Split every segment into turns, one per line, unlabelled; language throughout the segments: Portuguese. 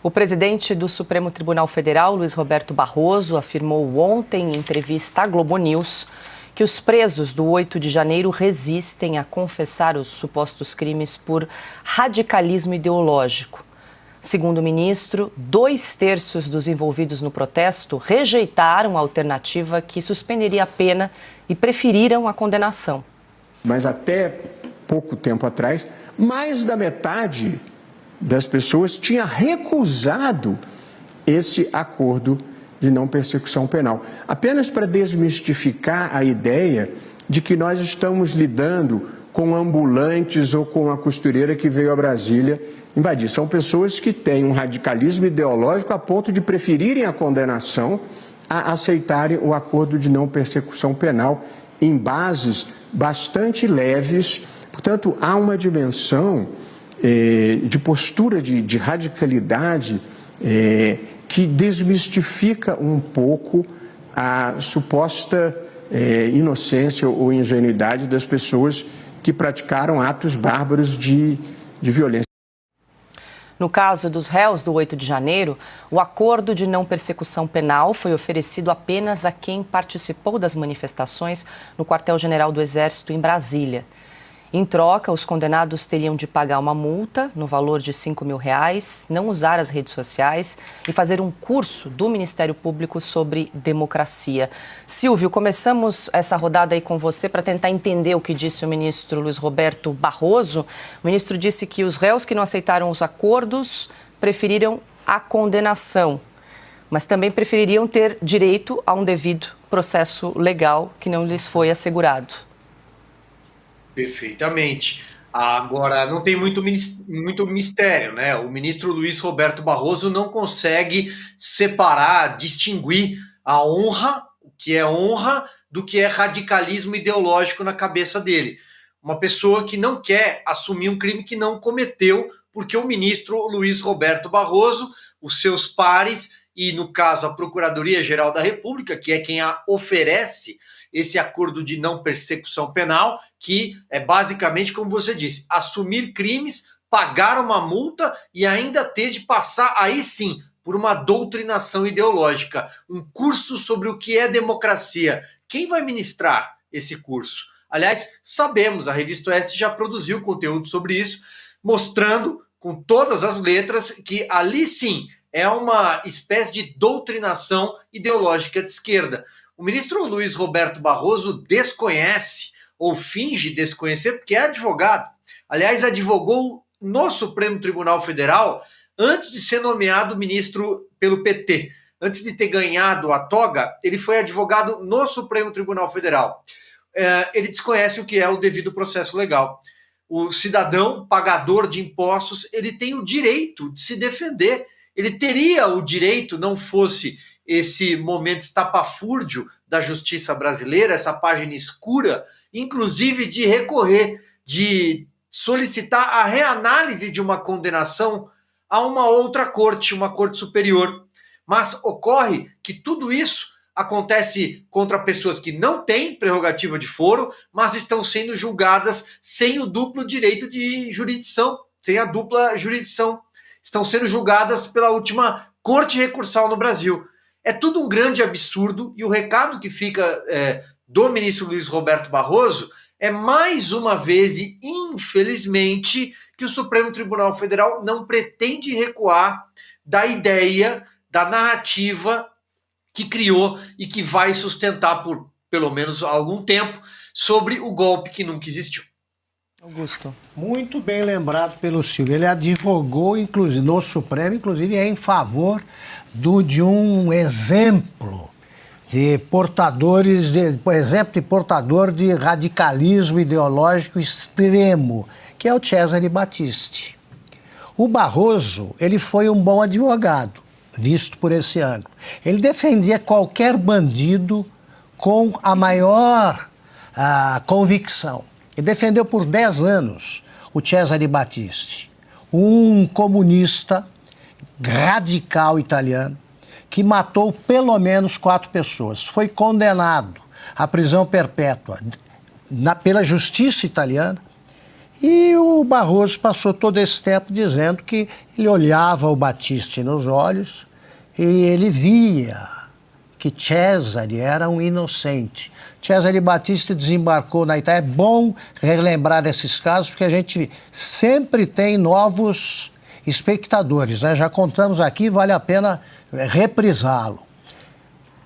O presidente do Supremo Tribunal Federal, Luiz Roberto Barroso, afirmou ontem em entrevista à Globo News que os presos do 8 de janeiro resistem a confessar os supostos crimes por radicalismo ideológico. Segundo o ministro, 2/3 dos envolvidos no protesto rejeitaram a alternativa que suspenderia a pena e preferiram a condenação.
Mas até pouco tempo atrás, mais da metade das pessoas tinha recusado esse acordo de não persecução penal. Apenas para desmistificar a ideia de que nós estamos lidando com ambulantes ou com a costureira que veio a Brasília invadir. São pessoas que têm um radicalismo ideológico a ponto de preferirem a condenação a aceitarem o acordo de não persecução penal em bases bastante leves. Portanto, há uma dimensão de postura de radicalidade que desmistifica um pouco a suposta inocência ou ingenuidade das pessoas que praticaram atos bárbaros de violência.
No caso dos réus do 8 de janeiro, o acordo de não persecução penal foi oferecido apenas a quem participou das manifestações no quartel-general do Exército em Brasília. Em troca, os condenados teriam de pagar uma multa no valor de R$5 mil, não usar as redes sociais e fazer um curso do Ministério Público sobre democracia. Silvio, começamos essa rodada aí com você para tentar entender o que disse o ministro Luiz Roberto Barroso. O ministro disse que os réus que não aceitaram os acordos preferiram a condenação, mas também prefeririam ter direito a um devido processo legal que não lhes foi assegurado.
Perfeitamente. Agora, não tem muito mistério, né? O ministro Luiz Roberto Barroso não consegue separar, distinguir a honra, o que é honra, do que é radicalismo ideológico na cabeça dele. Uma pessoa que não quer assumir um crime que não cometeu, porque o ministro Luiz Roberto Barroso, os seus pares e, no caso, a Procuradoria-Geral da República, que é quem a oferece esse acordo de não persecução penal, que é basicamente, como você disse, assumir crimes, pagar uma multa e ainda ter de passar, aí sim, por uma doutrinação ideológica, um curso sobre o que é democracia. Quem vai ministrar esse curso? Aliás, sabemos, a Revista Oeste já produziu conteúdo sobre isso, mostrando com todas as letras que ali sim é uma espécie de doutrinação ideológica de esquerda. O ministro Luiz Roberto Barroso desconhece ou finge desconhecer porque é advogado. Aliás, advogou no Supremo Tribunal Federal antes de ser nomeado ministro pelo PT. Antes de ter ganhado a toga, ele foi advogado no Supremo Tribunal Federal. Ele desconhece o que é o devido processo legal. O cidadão pagador de impostos, ele tem o direito de se defender. Ele teria o direito, não fosse esse momento estapafúrdio da justiça brasileira, essa página escura, inclusive de recorrer, de solicitar a reanálise de uma condenação a uma outra corte, uma corte superior. Mas ocorre que tudo isso acontece contra pessoas que não têm prerrogativa de foro, mas estão sendo julgadas sem o duplo direito de jurisdição, sem a dupla jurisdição. Estão sendo julgadas pela última corte recursal no Brasil. É tudo um grande absurdo e o recado que fica do ministro Luiz Roberto Barroso é mais uma vez e infelizmente que o Supremo Tribunal Federal não pretende recuar da ideia, da narrativa que criou e que vai sustentar por pelo menos algum tempo sobre o golpe que nunca existiu.
Augusto.
Muito bem lembrado pelo Silvio. Ele advogou, inclusive, no Supremo, inclusive, em favor de um exemplo de portadores, exemplo de portador de radicalismo ideológico extremo, que é o Cesare Battisti. O Barroso, ele foi um bom advogado, visto por esse ângulo. Ele defendia qualquer bandido com a maior convicção. Ele defendeu por 10 anos o Cesare Battisti, um comunista radical italiano que matou pelo menos 4 pessoas. Foi condenado à prisão perpétua pela justiça italiana E o Barroso passou todo esse tempo dizendo que ele olhava o Battisti nos olhos e ele via que Cesare era um inocente. Cesare Battisti desembarcou na Itália. É bom relembrar esses casos, porque a gente sempre tem novos espectadores, né? Já contamos aqui, vale a pena reprisá-lo.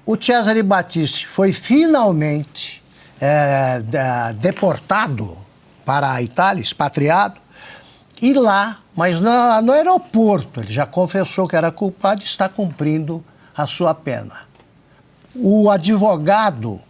O Cesare Battisti foi finalmente deportado para a Itália, expatriado, e lá, mas no aeroporto, ele já confessou que era culpado e está cumprindo a sua pena. O advogado,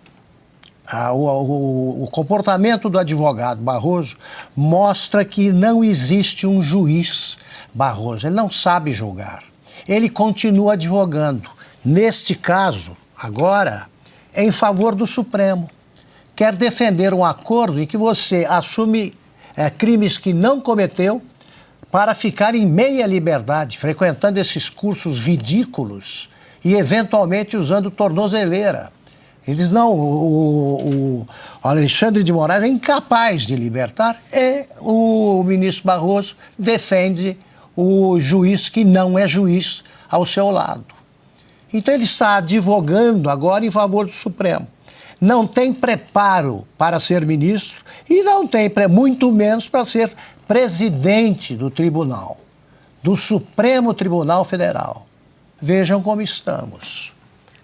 o comportamento do advogado Barroso mostra que não existe um juiz Barroso, ele não sabe julgar. Ele continua advogando. Neste caso, agora, é em favor do Supremo. Quer defender um acordo em que você assume crimes que não cometeu para ficar em meia liberdade, frequentando esses cursos ridículos e, eventualmente, usando tornozeleira. Eles não... O Alexandre de Moraes é incapaz de libertar e o ministro Barroso defende o juiz que não é juiz ao seu lado. Então ele está advogando agora em favor do Supremo. Não tem preparo para ser ministro e não tem, muito menos, para ser presidente do tribunal, do Supremo Tribunal Federal. Vejam como estamos.